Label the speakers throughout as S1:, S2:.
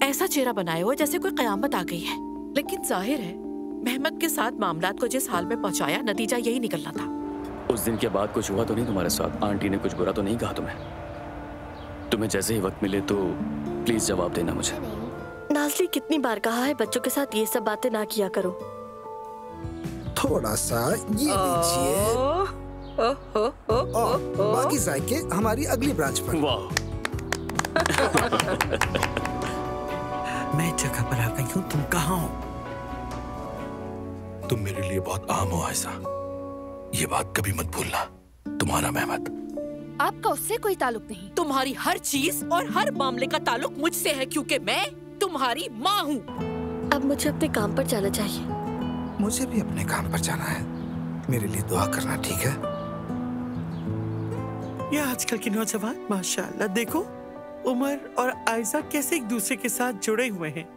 S1: ऐसा चेहरा बनाए हुए जैसे कोई कयामत आ गई है। लेकिन जाहिर है मेहमत के साथ मामलात को जिस हाल में पहुंचाया, नतीजा यही निकलना था।
S2: उस दिन के बाद कुछ हुआ तो नहीं तुम्हारे साथ? आंटी ने कुछ बुरा तो नहीं कहा तुम्हें? तुम्हें जैसे ही वक्त मिले तो प्लीज जवाब देना मुझे।
S3: नाज़ली कितनी बार कहा है बच्चों के साथ ये सब बातें ना किया करो।
S4: थोड़ा सा ये लीजिए और बाकी जायके हमारी अगली ब्रांच पर।
S2: वाह।
S5: मैं जगह पर आ गई हूँ, तुम कहाँ हो?
S6: तुम मेरे लिए बहुत आम हो आयशा, ये बात कभी मत भूलना। तुम्हारा मेहमत।
S7: आपका उससे कोई ताल्लुक नहीं।
S1: तुम्हारी हर चीज और हर मामले का ताल्लुक मुझसे है, क्योंकि मैं तुम्हारी माँ हूँ।
S3: अब मुझे अपने काम पर जाना चाहिए।
S4: मुझे भी अपने काम पर जाना है। मेरे लिए दुआ करना, ठीक है?
S5: ये आजकल के नौजवान माशाल्लाह, देखो उमर और आयशा कैसे एक दूसरे के साथ जुड़े हुए हैं।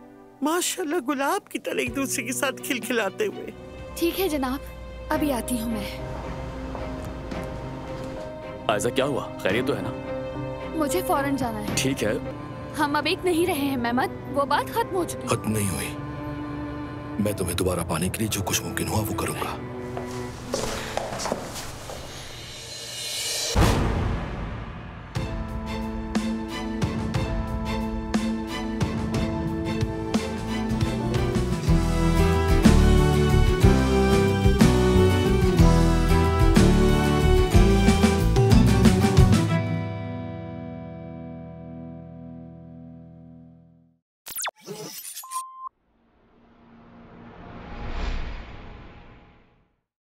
S5: माशाल्लाह गुलाब की तरह एक दूसरे के साथ खिलखिलाते हुए।
S7: ठीक है जनाब, अभी आती हूँ मैं।
S2: आयशा क्या हुआ? खैरियत तो है ना?
S7: मुझे फौरन जाना है।
S2: ठीक है।
S7: हम अब एक नहीं रहे हैं मेहमत, वो बात खत्म हो चुकी।
S6: खत्म नहीं हुई। मैं तुम्हें दोबारा पाने के लिए जो कुछ मुमकिन हुआ वो करूंगा।